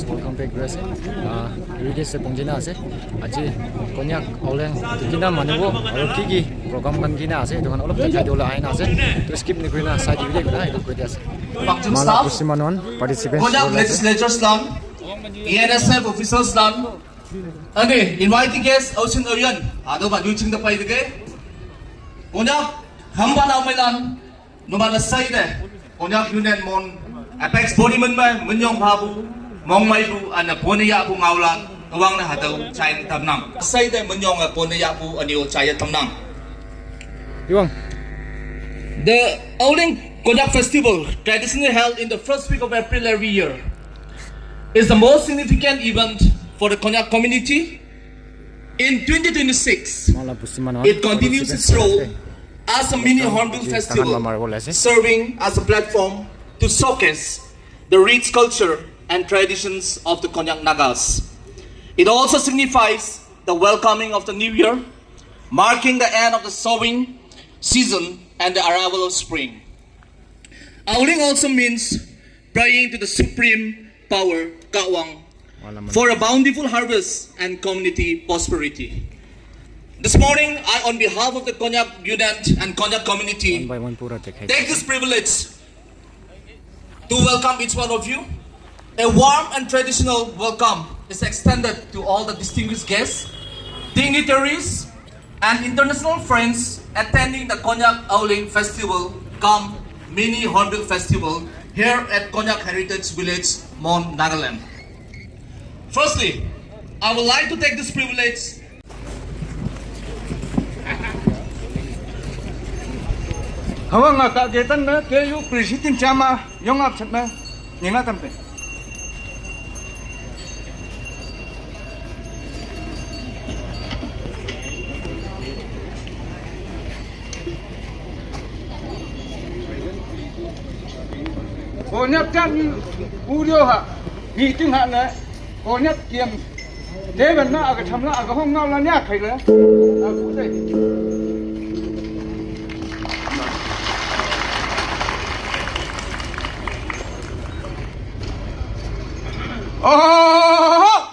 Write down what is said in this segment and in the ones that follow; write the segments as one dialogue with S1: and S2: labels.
S1: viewers, welcome back guys. Video se pongjina ase. Aji Konyak Aoleang tukina manubo aro kiki program kan kina ase. Dokan olop jaga dola aina ase. To skip ni kuina side video kuna itu kuida ase. Mala pusimanon participants.
S2: Konyak legislators lan, ENSF officials lan. Ane inviting guests Ocean Orion. Ado ba yuching da pai de. Konyak hamba na mailan. Numana side. Konyak Union mon apex body man ba menyong babu mong mai bu ana ponaya bu ngaulan awang na hataw chain tamnam sai de menyong ponaya bu anio chaya tamnam.
S1: Iwang.
S2: The Aoleang Konyak Festival, traditionally held in the first week of April every year, is the most significant event for the Konyak community. In 2026, it continues its role as a mini Hornbill festival, serving as a platform to showcase the rich culture and traditions of the Konyak Nagas. It also signifies the welcoming of the new year, marking the end of the sowing season and the arrival of spring. Aoleang also means praying to the supreme power, Kawang, for a bountiful harvest and community prosperity. This morning, I, on behalf of the Konyak Unit and Konyak community, take this privilege to welcome each one of you. A warm and traditional welcome is extended to all the distinguished guests, dignitaries, and international friends attending the Konyak Aoleang Festival, come Mini Hornbill Festival, here at Konyak Heritage Village, Mon Nagaland. Firstly, I would like to take this privilege
S3: Hawang kagetan na kayo president chama yung absent na nina tampe. Konyak chan udio ha meeting ha na konyak kiam devan na aga chamla aga hong ngau la nya khai la aku dei. Oh!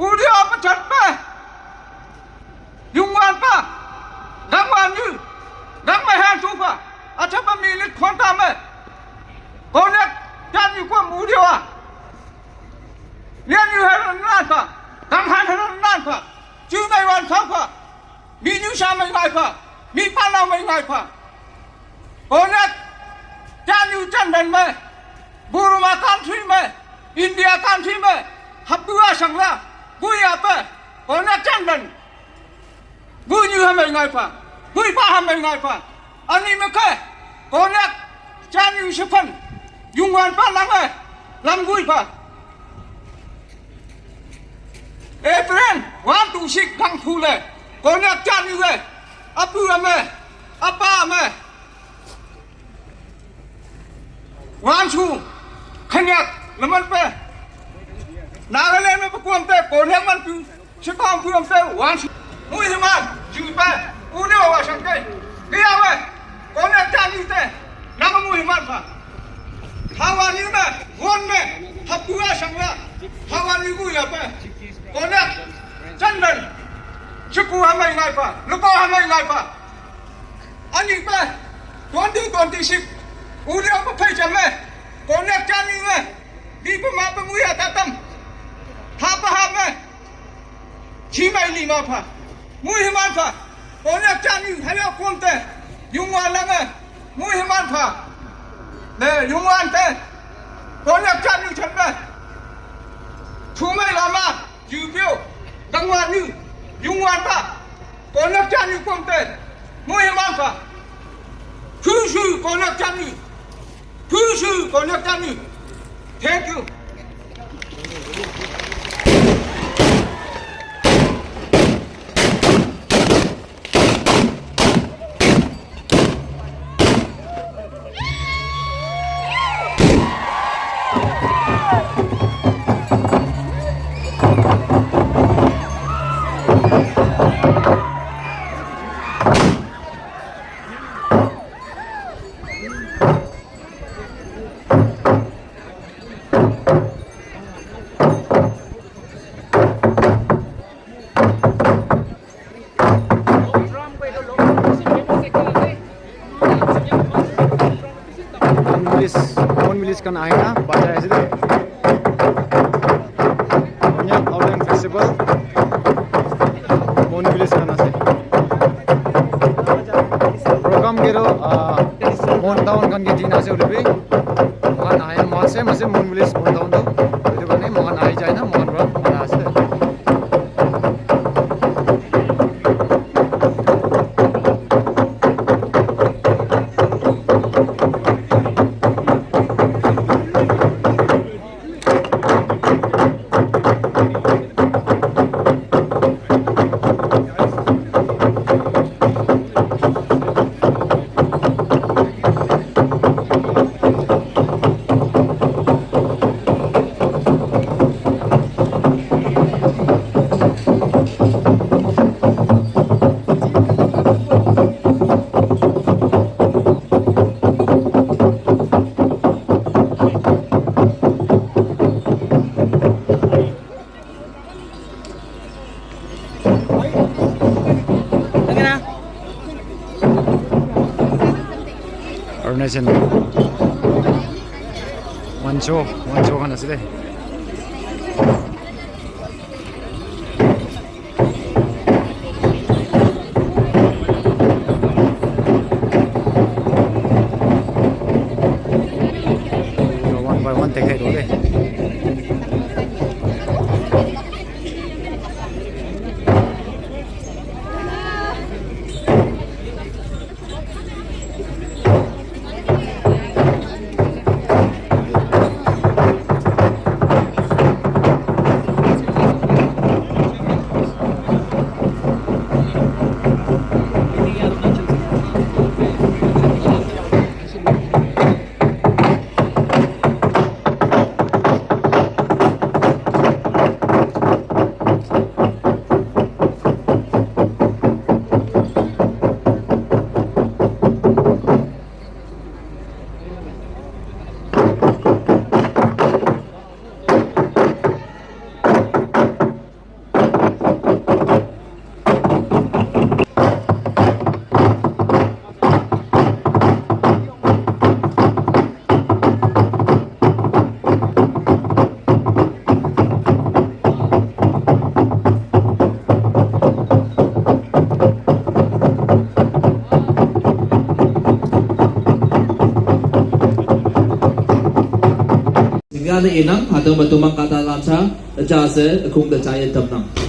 S3: Udah apa cepet? Yungwan pa, dangwan như, dang mai han chu pa, acha pa milit khonta me. Konyak chan như kwa udio à? Liên như hai nan pa, dang han hai nan pa, chu mai wan khao pa, mi như sa mai ngai pa, mi pa na mai ngai pa. Konyak chan như chan den me, Burma country me, India country me, habua sangla. Vui apa? Konyak chandan. Vui như hamai ngai pa. Vui pa hamai ngai pa. Ani meke. Konyak chan như sepan. Yungwan pa lang lam vui pa. April 1 to 6 gang phule. Konyak chan như le. Apu ame. Apa ame. Wan chu. Konyak laman pa. Nagaland me pakuam te Konyak man pu sekam puam te wan mui himan jupa uno wa sangkai dia we Konyak chan ni te nama mui himan pa hawan ni me won me hapua sangla hawan ni gu ya pa Konyak chandan chuku hamai ngai pa lupa hamai ngai pa ani pa 2026 uno pa phai chame Konyak chan ni me di pa ma pa mui atatam Hapa hapa, cimai lima pa, muhiman pa, Konyak chan như hay là quân te, Yungwan lang muhiman pa, le Yungwan te, Konyak chan như chân pe, chumai lama, jubio, dangwan như Yungwan pa, Konyak chan như quân te, muhiman pa, Thứ sư Konyak chan như, thứ sư Konyak chan như, thank you.
S1: village kan aina bajai ase de Konyak Aoleang festival mon village kan ase program gero mon town kan ge dina ase ulibe mohan aina mase mon village mon town do edu kane mohan ai jai na mohan bra mana ase Arunachan wancho kan ase de one by one take do de
S2: Inang atau batumang kata lancar, jasa akung the giant tamnang.